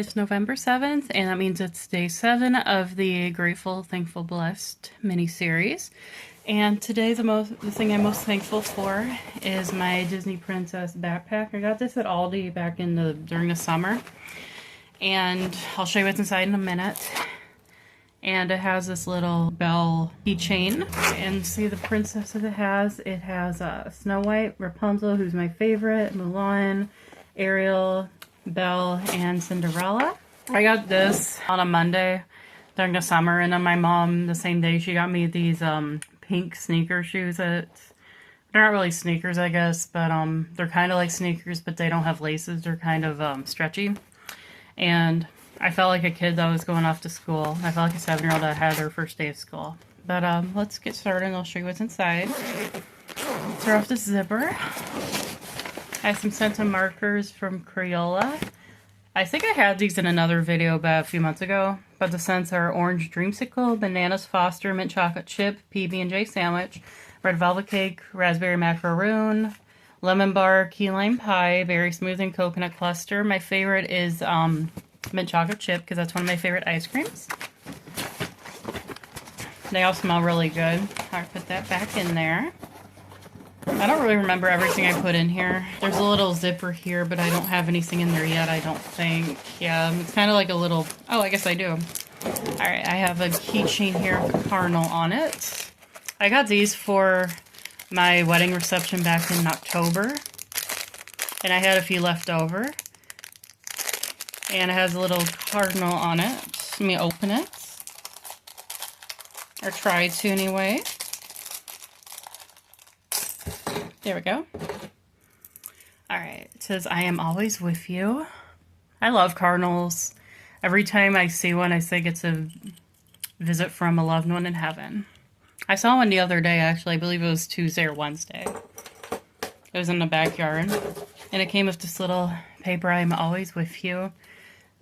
It's November 7th, and that means it's day 7 of the Grateful, Thankful, Blessed mini-series. And today the thing I'm most thankful for is my Disney Princess backpack. I got this at Aldi back during the summer. And I'll show you what's inside in a minute. And it has this little bell keychain. And see the princesses it has. It has Snow White, Rapunzel, who's my favorite, Mulan, Ariel, Belle, and Cinderella. I got this on a Monday during the summer, and then my mom, the same day, she got me these pink sneaker shoes. They're not really sneakers, I guess, but they're kind of like sneakers, but they don't have laces. They're kind of stretchy. And I felt like a kid that was going off to school. I felt like a 7-year-old that had their first day of school. But let's get started and I'll show you what's inside. Tear off this zipper. I have some scented markers from Crayola. I think I had these in another video about a few months ago, but the scents are Orange Dreamsicle, Bananas Foster, Mint Chocolate Chip, PB&J Sandwich, Red Velvet Cake, Raspberry Macaroon, Lemon Bar, Key Lime Pie, Berry Smooth, and Coconut Cluster. My favorite is Mint Chocolate Chip, because that's one of my favorite ice creams. They all smell really good. I'll put that back in there. I don't really remember everything I put in here. There's a little zipper here, but I don't have anything in there yet, I don't think. Yeah, it's kind of like a little... Oh, I guess I do. Alright, I have a keychain here with a cardinal on it. I got these for my wedding reception back in October. And I had a few left over. And it has a little cardinal on it. Let me open it. Or try to anyway. There we go. Alright, it says, I am always with you. I love cardinals. Every time I see one, I think it's a visit from a loved one in heaven. I saw one the other day, actually. I believe it was Tuesday or Wednesday. It was in the backyard. And it came with this little paper, I am always with you.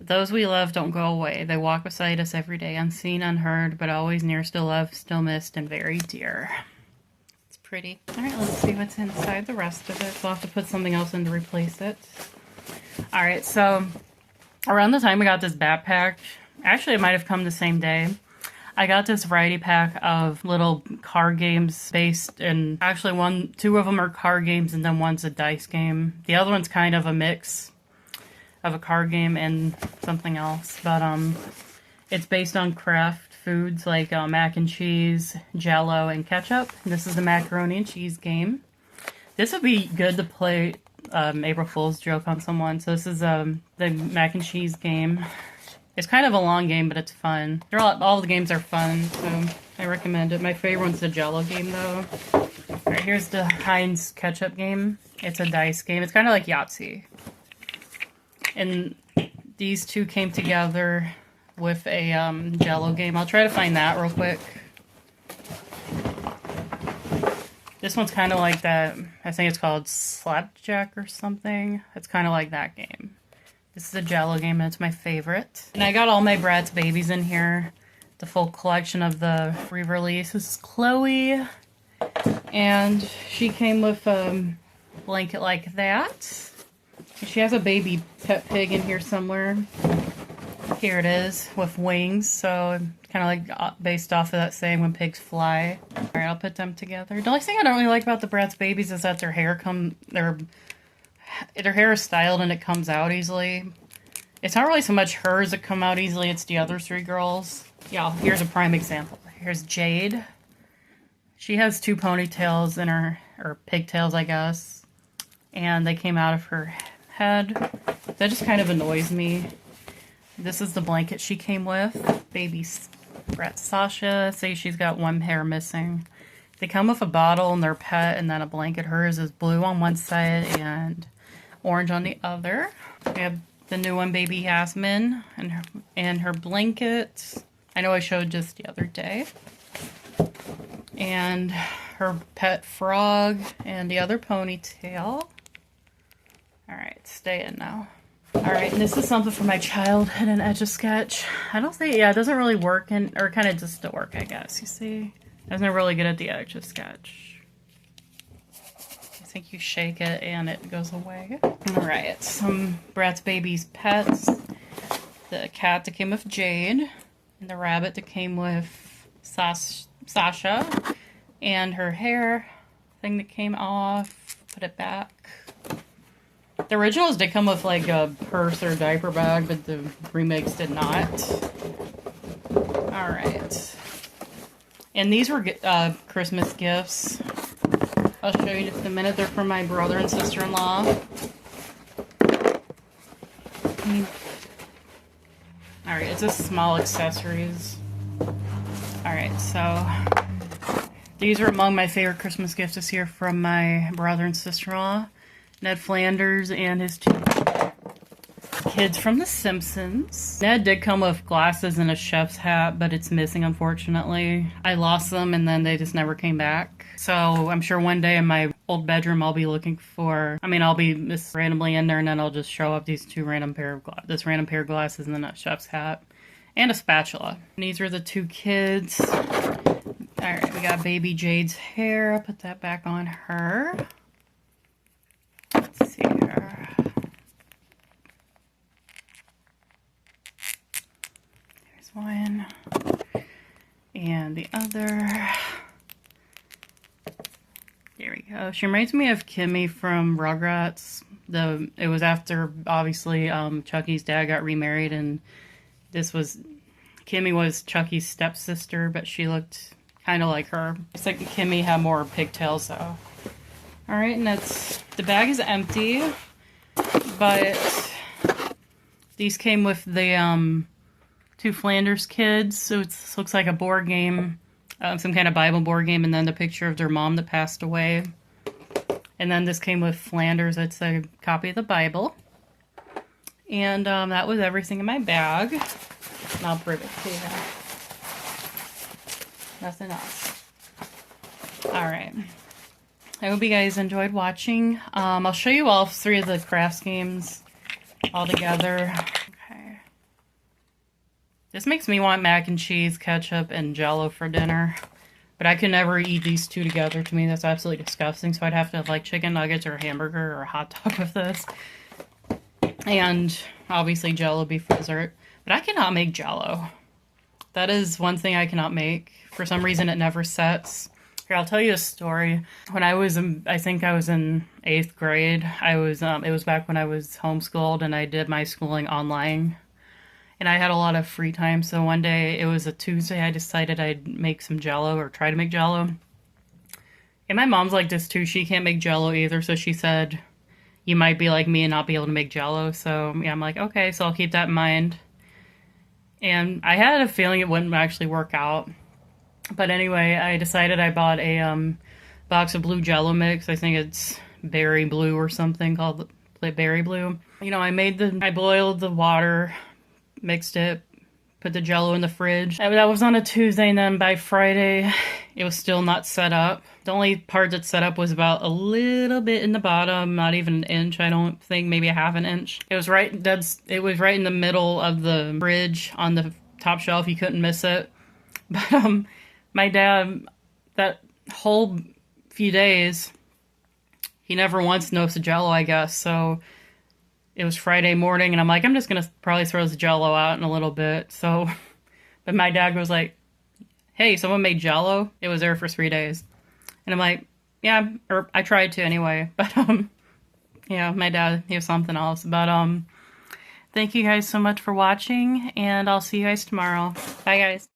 Those we love don't go away. They walk beside us every day, unseen, unheard, but always near, still loved, still missed, and very dear. Pretty. Alright, let's see what's inside the rest of it. So I'll have to put something else in to replace it. Alright, so around the time we got this backpack, actually it might have come the same day, I got this variety pack of little card games based, and actually two of them are card games and then one's a dice game. The other one's kind of a mix of a card game and something else, but it's based on craft foods like mac and cheese, jello, and ketchup. This is the macaroni and cheese game. This would be good to play April Fool's joke on someone. So this is the mac and cheese game. It's kind of a long game, but it's fun. All the games are fun, so I recommend it. My favorite one's the jello game, though. Alright, here's the Heinz ketchup game. It's a dice game. It's kind of like Yahtzee. And these two came together with a jello game. I'll try to find that real quick. This one's kind of like that. I think it's called Slapjack or something. It's kind of like that game. This is a jello game and it's my favorite. And I got all my Bratz babies in here. The full collection of the re-release. This is Chloe. And she came with a blanket like that. And she has a baby pet pig in here somewhere. Here it is, with wings, so kind of like based off of that saying, when pigs fly. Alright, I'll put them together. The only thing I don't really like about the Bratz babies is that their hair is styled and it comes out easily. It's not really so much hers that come out easily, it's the other 3 girls. Yeah, here's a prime example. Here's Jade. She has 2 ponytails in her, or pigtails, I guess. And they came out of her head. That just kind of annoys me. This is the blanket she came with. Baby Bratz Sasha. Say she's got 1 hair missing. They come with a bottle and their pet and then a blanket. Hers is blue on one side and orange on the other. We have the new one, baby Yasmin, and her blanket. I know I showed just the other day. And her pet frog and the other ponytail. Alright, stay in now. Alright, this is something for my child in an Etch-a-Sketch. I don't think, yeah, it doesn't really work, or kind of just to work, I guess, you see? Doesn't really good at the Etch-a-Sketch. I think you shake it and it goes away. Alright, some Bratz Baby's pets. the cat that came with Jade, and the rabbit that came with Sasha, and her hair thing that came off. Put it back. The originals did come with like a purse or diaper bag, but the remakes did not. Alright. And these were Christmas gifts. I'll show you just in a minute. They're from my brother and sister-in-law. Alright, it's just small accessories. Alright, so these are among my favorite Christmas gifts this year from my brother and sister-in-law. Ned Flanders and his two kids from The Simpsons. Ned did come with glasses and a chef's hat, but it's missing, unfortunately. I lost them and then they just never came back. So I'm sure one day in my old bedroom I'll be looking for, I'll be just randomly in there and then I'll just show up these random pair of glasses and then a chef's hat and a spatula. And these are the two kids. Alright, we got baby Jade's hair. I'll put that back on her. Let's see here. There's one. And the other. There we go. She reminds me of Kimmy from Rugrats. It was after, obviously, Chucky's dad got remarried, and Kimmy was Chucky's stepsister, but she looked kind of like her. It's like Kimmy had more pigtails, though. Alright, and the bag is empty, but these came with the two Flanders kids, so it looks like a board game, some kind of Bible board game, and then the picture of their mom that passed away. And then this came with Flanders, it's a copy of the Bible. And that was everything in my bag. And I'll prove it to you. Nothing else. Alright. I hope you guys enjoyed watching. I'll show you all three of the crafts games all together. Okay. This makes me want mac and cheese, ketchup, and Jell-O for dinner. But I can never eat these two together. To me, that's absolutely disgusting. So I'd have to have like chicken nuggets or a hamburger or a hot dog with this. And obviously Jell-O be for dessert. But I cannot make Jell-O. That is one thing I cannot make. For some reason, it never sets. Here, I'll tell you a story. When I was I think I was in 8th grade. It was back when I was homeschooled and I did my schooling online. And I had a lot of free time, so one day, it was a Tuesday, I decided I'd make some Jell-O, or try to make Jell-O. And my mom's like this too, she can't make Jell-O either, so she said, you might be like me and not be able to make Jell-O, so yeah, I'm like, okay, so I'll keep that in mind. And I had a feeling it wouldn't actually work out. But anyway, I decided I bought a box of blue Jell-O mix, I think it's Berry Blue or something, called Berry Blue. You know, I boiled the water, mixed it, put the Jell-O in the fridge. That was on a Tuesday, and then by Friday, it was still not set up. The only part that's set up was about a little bit in the bottom, not even an inch, I don't think, maybe a half an inch. It was right in the middle of the fridge on the top shelf, you couldn't miss it. But my dad, that whole few days, he never once noticed the Jell-O, I guess, so it was Friday morning, and I'm like, I'm just gonna probably throw this Jell-O out in a little bit. So, but my dad was like, hey, someone made Jell-O. It was there for 3 days. And I'm like, yeah, or I tried to anyway. But, yeah, my dad, he was something else. But, thank you guys so much for watching, and I'll see you guys tomorrow. Bye, guys.